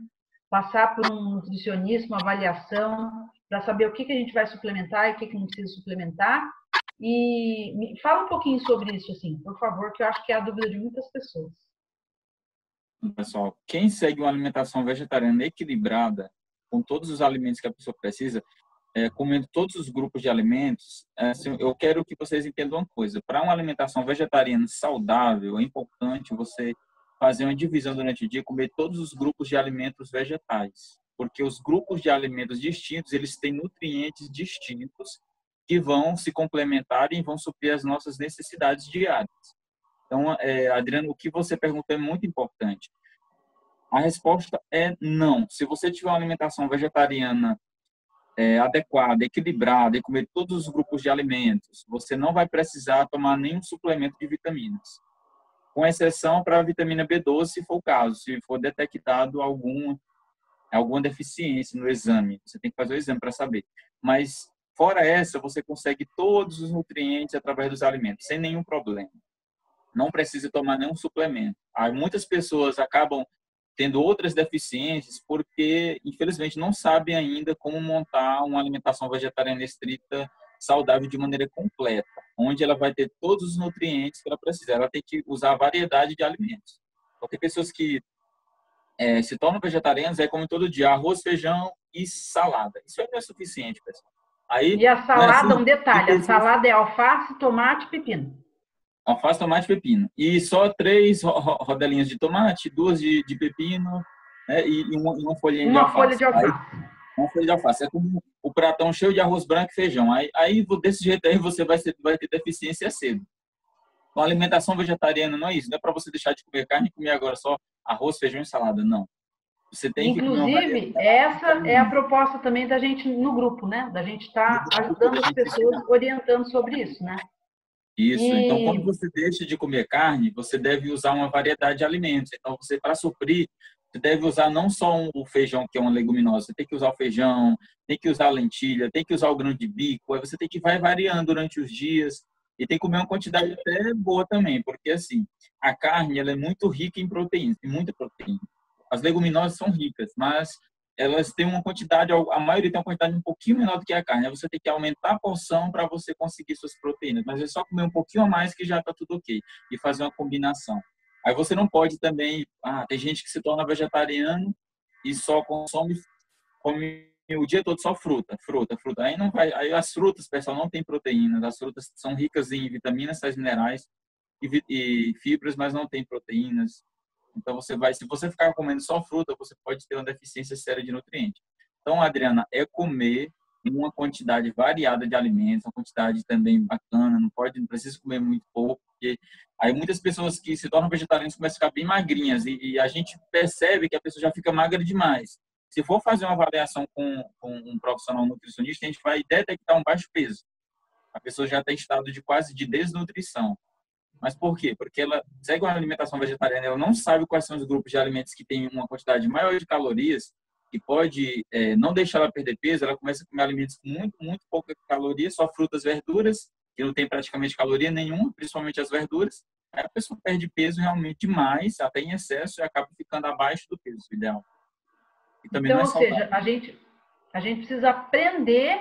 passar por um nutricionista, uma avaliação, para saber o que a gente vai suplementar e o que não precisa suplementar. E fala um pouquinho sobre isso, assim, por favor, que eu acho que é a dúvida de muitas pessoas. Pessoal, quem segue uma alimentação vegetariana equilibrada, com todos os alimentos que a pessoa precisa, comendo todos os grupos de alimentos, assim, eu quero que vocês entendam uma coisa. Para uma alimentação vegetariana saudável, é importante você fazer uma divisão durante o dia, comer todos os grupos de alimentos vegetais. Porque os grupos de alimentos distintos, eles têm nutrientes distintos que vão se complementar e vão suprir as nossas necessidades diárias. Então, Adriano, o que você perguntou é muito importante. A resposta é não. Se você tiver uma alimentação vegetariana adequada, equilibrada e comer todos os grupos de alimentos, você não vai precisar tomar nenhum suplemento de vitaminas. Com exceção para a vitamina B12, se for o caso, se for detectado alguma deficiência no exame. Você tem que fazer o exame para saber. Mas Fora essa, você consegue todos os nutrientes através dos alimentos, sem nenhum problema. Não precisa tomar nenhum suplemento. Muitas pessoas acabam tendo outras deficiências porque, infelizmente, não sabem ainda como montar uma alimentação vegetariana estrita saudável de maneira completa, onde ela vai ter todos os nutrientes que ela precisa. Ela tem que usar variedade de alimentos. Porque pessoas que se tornam vegetarianas comem todo dia arroz, feijão e salada. Isso aí não é suficiente, pessoal. Aí, e a salada, um detalhe, a salada é alface, tomate e pepino. Alface, tomate e pepino. E só 3 rodelinhas de tomate, 2 de pepino, né, e uma folhinha de alface. Folha de alface. Aí, uma folha de alface. É como o pratão cheio de arroz branco e feijão. Aí desse jeito aí, você vai ter deficiência cedo. Então, a alimentação vegetariana não é isso. Não é para você deixar de comer carne e comer agora só arroz, feijão e salada. Não. Você tem Inclusive, essa é a proposta também da gente no grupo, né? Da gente estar ajudando as pessoas, orientando sobre isso, né? Isso. Então, quando você deixa de comer carne, você deve usar uma variedade de alimentos. Então, você, para suprir, você deve usar não só o feijão, que é uma leguminosa, você tem que usar o feijão, tem que usar a lentilha, tem que usar o grão de bico, aí você tem que vai variando durante os dias e tem que comer uma quantidade até boa também, porque assim, a carne ela é muito rica em proteínas, tem muita proteína. As leguminosas são ricas, mas elas têm uma quantidade, a maioria tem uma quantidade um pouquinho menor do que a carne. Aí você tem que aumentar a porção para você conseguir suas proteínas, mas é só comer um pouquinho a mais que já está tudo ok, e fazer uma combinação. Aí você não pode também, tem gente que se torna vegetariano e só come o dia todo só fruta. Aí não vai, aí as frutas, pessoal, não tem proteínas. As frutas são ricas em vitaminas, sais minerais e fibras, mas não tem proteínas. Então se você ficar comendo só fruta, você pode ter uma deficiência séria de nutrientes. Então, Adriana, é comer uma quantidade variada de alimentos, uma quantidade também bacana, não precisa comer muito pouco, porque aí muitas pessoas que se tornam vegetarianas começam a ficar bem magrinhas e a gente percebe que a pessoa já fica magra demais. Se for fazer uma avaliação com um profissional nutricionista, a gente vai detectar um baixo peso. A pessoa já está em estado de quase de desnutrição. Mas por quê? Porque ela segue uma alimentação vegetariana, ela não sabe quais são os grupos de alimentos que têm uma quantidade maior de calorias e pode não deixar ela perder peso. Ela começa a comer alimentos com muito pouca caloria, só frutas, verduras, que não tem praticamente caloria nenhuma, principalmente as verduras. Aí a pessoa perde peso realmente demais, até em excesso, e acaba ficando abaixo do peso ideal. E também então, não é saudável. Ou seja, a gente precisa aprender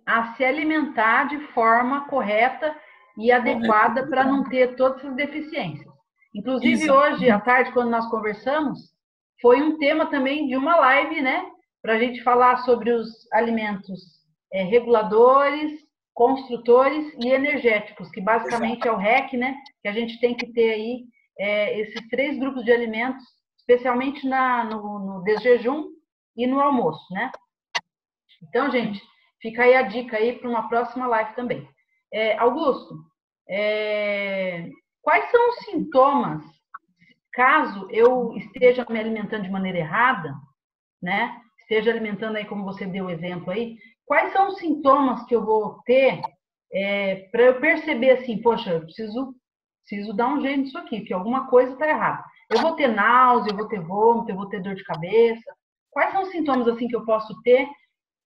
a se alimentar de forma correta e adequada para não ter todas essas deficiências. Inclusive, hoje à tarde, quando nós conversamos, foi um tema também de uma live, né? Para a gente falar sobre os alimentos reguladores, construtores e energéticos, que basicamente é o REC, né? Que a gente tem que ter aí esses 3 grupos de alimentos, especialmente no desjejum e no almoço, né? Então, gente, fica aí a dica aí para uma próxima live também. Augusto, quais são os sintomas, caso eu esteja me alimentando de maneira errada, né? Esteja alimentando aí como você deu o exemplo aí, quais são os sintomas que eu vou ter para eu perceber assim, poxa, eu preciso dar um jeito nisso aqui, porque alguma coisa está errada. Eu vou ter náusea, eu vou ter vômito, eu vou ter dor de cabeça. Quais são os sintomas assim que eu posso ter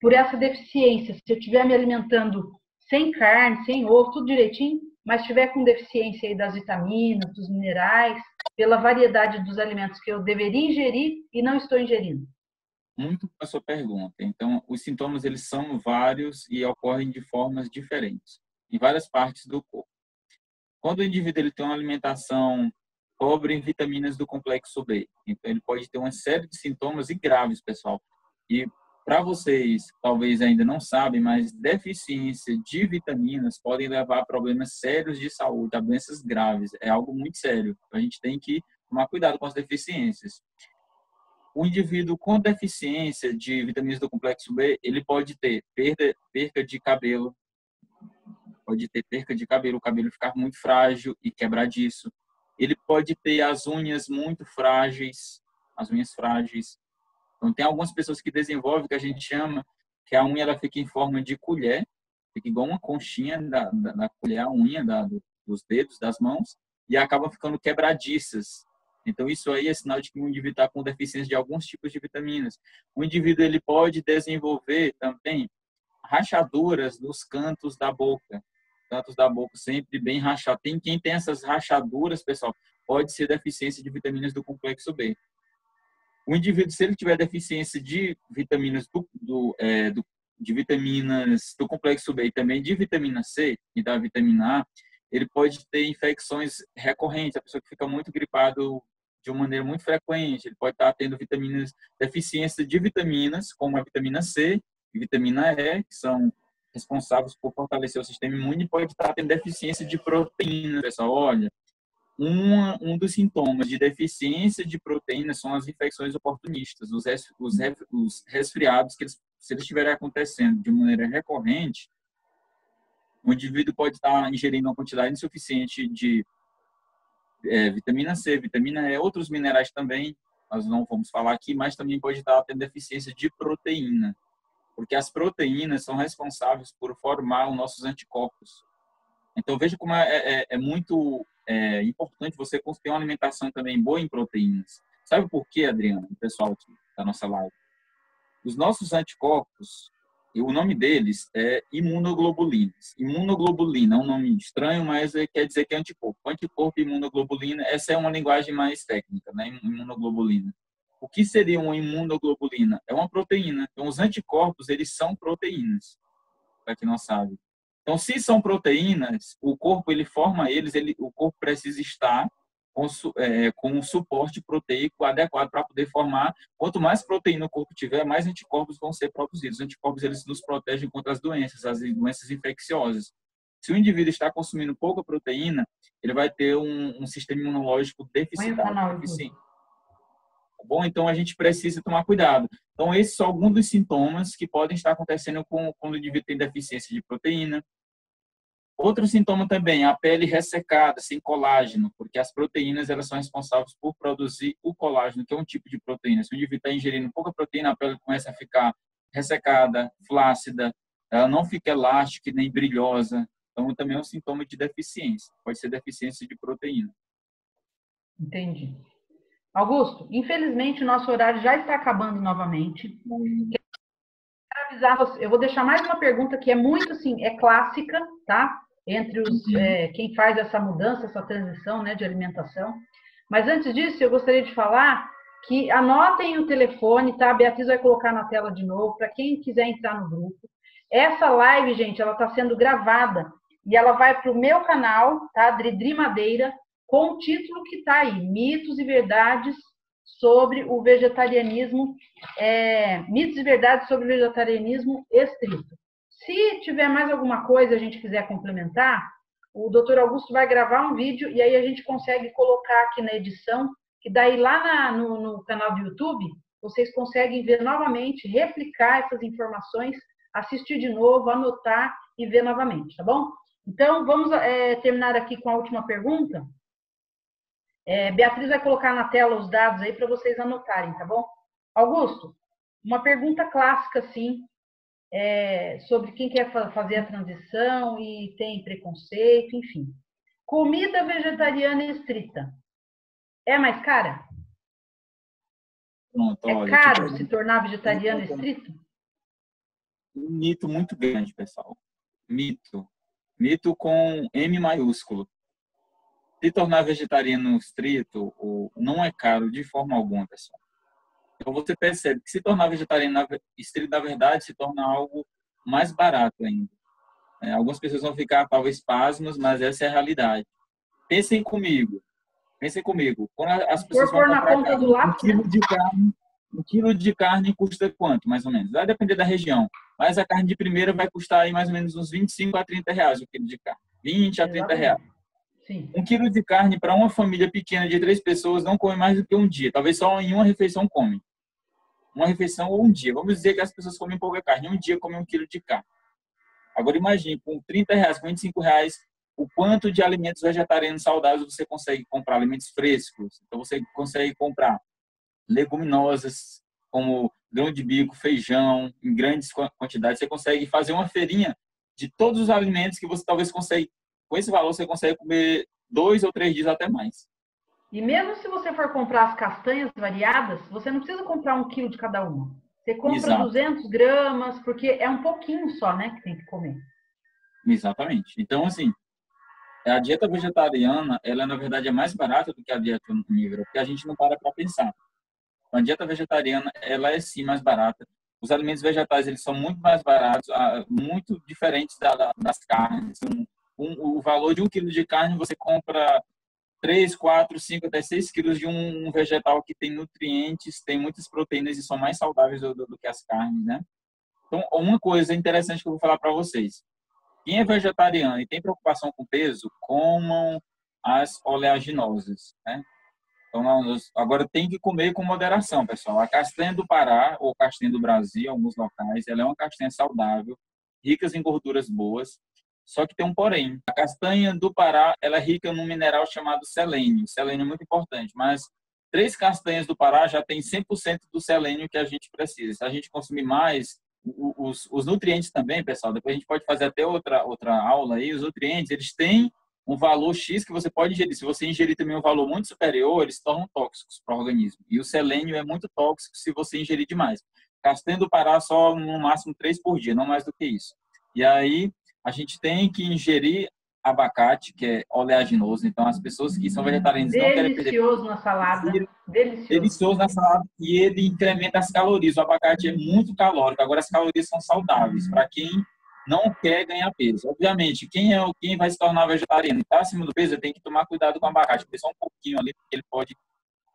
por essa deficiência? Se eu estiver me alimentando sem carne, sem ovo, tudo direitinho, mas estiver com deficiência aí das vitaminas, dos minerais, pela variedade dos alimentos que eu deveria ingerir e não estou ingerindo. Muito a sua pergunta. Então, os sintomas eles são vários e ocorrem de formas diferentes em várias partes do corpo. Quando o indivíduo ele tem uma alimentação pobre em vitaminas do complexo B, então ele pode ter uma série de sintomas e graves, pessoal. E para vocês, talvez ainda não sabem, mas deficiência de vitaminas podem levar a problemas sérios de saúde, a doenças graves. É algo muito sério. A gente tem que tomar cuidado com as deficiências. O indivíduo com deficiência de vitaminas do complexo B, ele pode ter perca de cabelo, o cabelo ficar muito frágil e quebradiço. Ele pode ter as unhas muito frágeis, as unhas frágeis. Então, tem algumas pessoas que desenvolvem, que a gente chama, que a unha ela fica em forma de colher, fica igual uma conchinha da colher, a unha dos dedos, das mãos, e acabam ficando quebradiças. Então, isso aí é sinal de que o indivíduo está com deficiência de alguns tipos de vitaminas. O indivíduo ele pode desenvolver também rachaduras nos cantos da boca. Cantos da boca sempre bem rachados. Quem tem essas rachaduras, pessoal, pode ser deficiência de vitaminas do complexo B. O indivíduo, se ele tiver deficiência de vitaminas de vitaminas do complexo B e também de vitamina C e da vitamina A, ele pode ter infecções recorrentes. A pessoa que fica muito gripado de uma maneira muito frequente, ele pode estar tendo deficiência de vitaminas, como a vitamina C e vitamina E, que são responsáveis por fortalecer o sistema imune, e pode estar tendo deficiência de proteínas. Pessoal, olha, um dos sintomas de deficiência de proteínas são as infecções oportunistas, os resfriados, que se eles estiverem acontecendo de maneira recorrente, o indivíduo pode estar ingerindo uma quantidade insuficiente de vitamina C, vitamina E, outros minerais também, nós não vamos falar aqui, mas também pode estar tendo deficiência de proteína, porque as proteínas são responsáveis por formar os nossos anticorpos. Então, veja como é muito importante você ter uma alimentação também boa em proteínas. Sabe por quê, Adriano, o pessoal aqui da nossa live? Os nossos anticorpos, e o nome deles é imunoglobulinas. Imunoglobulina é um nome estranho, mas quer dizer que é anticorpo. Anticorpo e imunoglobulina, essa é uma linguagem mais técnica, né? Imunoglobulina. O que seria uma imunoglobulina? É uma proteína. Então, os anticorpos, eles são proteínas, para quem não sabe. Então, se são proteínas, o corpo, ele forma eles, o corpo precisa estar com um suporte proteico adequado para poder formar. Quanto mais proteína o corpo tiver, mais anticorpos vão ser produzidos. Os anticorpos, eles nos protegem contra as doenças infecciosas. Se o indivíduo está consumindo pouca proteína, ele vai ter um sistema imunológico deficitário. Bom, então a gente precisa tomar cuidado. Então, esses são alguns dos sintomas que podem estar acontecendo quando o indivíduo tem deficiência de proteína. Outro sintoma também, a pele ressecada, sem colágeno, porque as proteínas, elas são responsáveis por produzir o colágeno, que é um tipo de proteína. Se o indivíduo está ingerindo pouca proteína, a pele começa a ficar ressecada, flácida, ela não fica elástica nem brilhosa. Então, também é um sintoma de deficiência. Pode ser deficiência de proteína. Entendi. Augusto, infelizmente o nosso horário já está acabando novamente. Quero avisar você, eu vou deixar mais uma pergunta que é muito assim, é clássica, tá? Entre quem faz essa mudança, essa transição, né, de alimentação. Mas antes disso, eu gostaria de falar que anotem o telefone, tá? A Beatriz vai colocar na tela de novo para quem quiser entrar no grupo. Essa live, gente, ela está sendo gravada e ela vai para o meu canal, tá? Dridri Madeira, com o título que está aí, Mitos e Verdades sobre o Vegetarianismo, Mitos e Verdades sobre o Vegetarianismo Estrito. Se tiver mais alguma coisa a gente quiser complementar, o Dr. Augusto vai gravar um vídeo e aí a gente consegue colocar aqui na edição, que daí lá no canal do YouTube, vocês conseguem ver novamente, replicar essas informações, assistir de novo, anotar e ver novamente, tá bom? Então, vamos terminar aqui com a última pergunta. Beatriz vai colocar na tela os dados aí para vocês anotarem, tá bom? Augusto, uma pergunta clássica, sim, sobre quem quer fazer a transição e tem preconceito, enfim. Comida vegetariana estrita é mais cara? Pronto, olha, caro se tornar vegetariano estrito? Um mito muito grande, pessoal. Mito. Mito com M maiúsculo. Se tornar vegetariano estrito não é caro de forma alguma, pessoal. Então, você percebe que se tornar vegetariano estrito, na verdade, se torna algo mais barato ainda. Algumas pessoas vão ficar, talvez, pasmas, mas essa é a realidade. Pensem comigo. Quando as pessoas vão comprar carne, um quilo de carne custa quanto, mais ou menos? Vai depender da região. Mas a carne de primeira vai custar aí mais ou menos uns 25 a 30 reais o quilo de carne. 20 a 30 reais. Sim. Um quilo de carne para uma família pequena de 3 pessoas não come mais do que um dia. Talvez só em uma refeição come. Uma refeição ou um dia. Vamos dizer que as pessoas comem pouca carne. Um dia comem 1 quilo de carne. Agora imagine, com 30 reais, com 25 reais, o quanto de alimentos vegetarianos saudáveis você consegue comprar. Alimentos frescos. Então você consegue comprar leguminosas, como grão de bico, feijão, em grandes quantidades. Você consegue fazer uma feirinha de todos os alimentos que você talvez consegue. Com esse valor, você consegue comer 2 ou 3 dias até mais. E mesmo se você for comprar as castanhas variadas, você não precisa comprar 1 quilo de cada uma. Você compra Exato. 200 gramas, porque é um pouquinho só, né, que tem que comer. Exatamente. Então, assim, a dieta vegetariana, ela na verdade é mais barata do que a dieta onívora, porque a gente não para pensar. A dieta vegetariana, ela é sim mais barata. Os alimentos vegetais, eles são muito mais baratos, muito diferentes das carnes. O valor de 1 quilo de carne, você compra 3, 4, 5, até 6 quilos de um vegetal que tem nutrientes, tem muitas proteínas e são mais saudáveis do que as carnes, né? Então, uma coisa interessante que eu vou falar para vocês. Quem é vegetariano e tem preocupação com peso, comam as oleaginosas, né? Então, agora tem que comer com moderação, pessoal. A castanha do Pará, ou castanha do Brasil, em alguns locais, ela é uma castanha saudável, rica em gorduras boas, só que tem um porém. A castanha do Pará, ela é rica num mineral chamado selênio. O selênio é muito importante, mas 3 castanhas do Pará já tem 100% do selênio que a gente precisa. Se a gente consumir mais, os nutrientes também, pessoal, depois a gente pode fazer até outra aula aí, os nutrientes, eles têm um valor X que você pode ingerir. Se você ingerir também um valor muito superior, eles se tornam tóxicos para o organismo. E o selênio é muito tóxico se você ingerir demais. Castanha do Pará só no máximo 3 por dia, não mais do que isso. E aí a gente tem que ingerir abacate, que é oleaginoso. Então as pessoas que são vegetarianas não querem perder. Delicioso na salada. Delicioso na salada, e ele incrementa as calorias. O abacate é muito calórico. Agora as calorias são saudáveis para quem não quer ganhar peso. Obviamente, quem vai se tornar vegetariano e está acima do peso, tem que tomar cuidado com o abacate, porque só um pouquinho ali, porque ele pode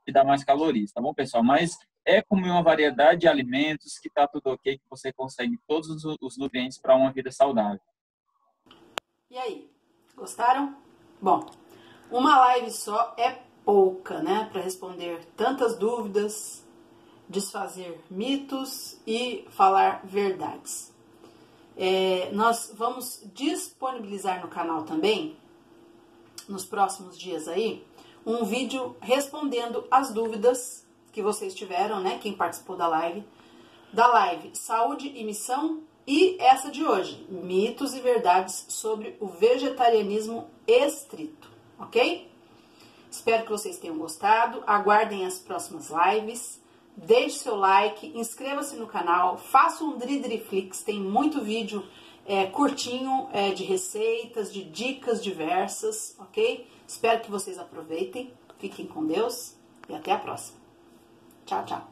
te dar mais calorias, tá bom, pessoal? Mas é comer uma variedade de alimentos que tá tudo ok, que você consegue todos os nutrientes para uma vida saudável. E aí, gostaram? Bom, uma live só é pouca, né, para responder tantas dúvidas, desfazer mitos e falar verdades. Nós vamos disponibilizar no canal também, nos próximos dias aí, um vídeo respondendo as dúvidas que vocês tiveram, né? Quem participou da live Saúde e Missão, e essa de hoje, mitos e verdades sobre o vegetarianismo estrito, ok? Espero que vocês tenham gostado, aguardem as próximas lives. Deixe seu like, inscreva-se no canal, faça um Dridriflix, tem muito vídeo curtinho de receitas, de dicas diversas, ok? Espero que vocês aproveitem, fiquem com Deus e até a próxima. Tchau, tchau.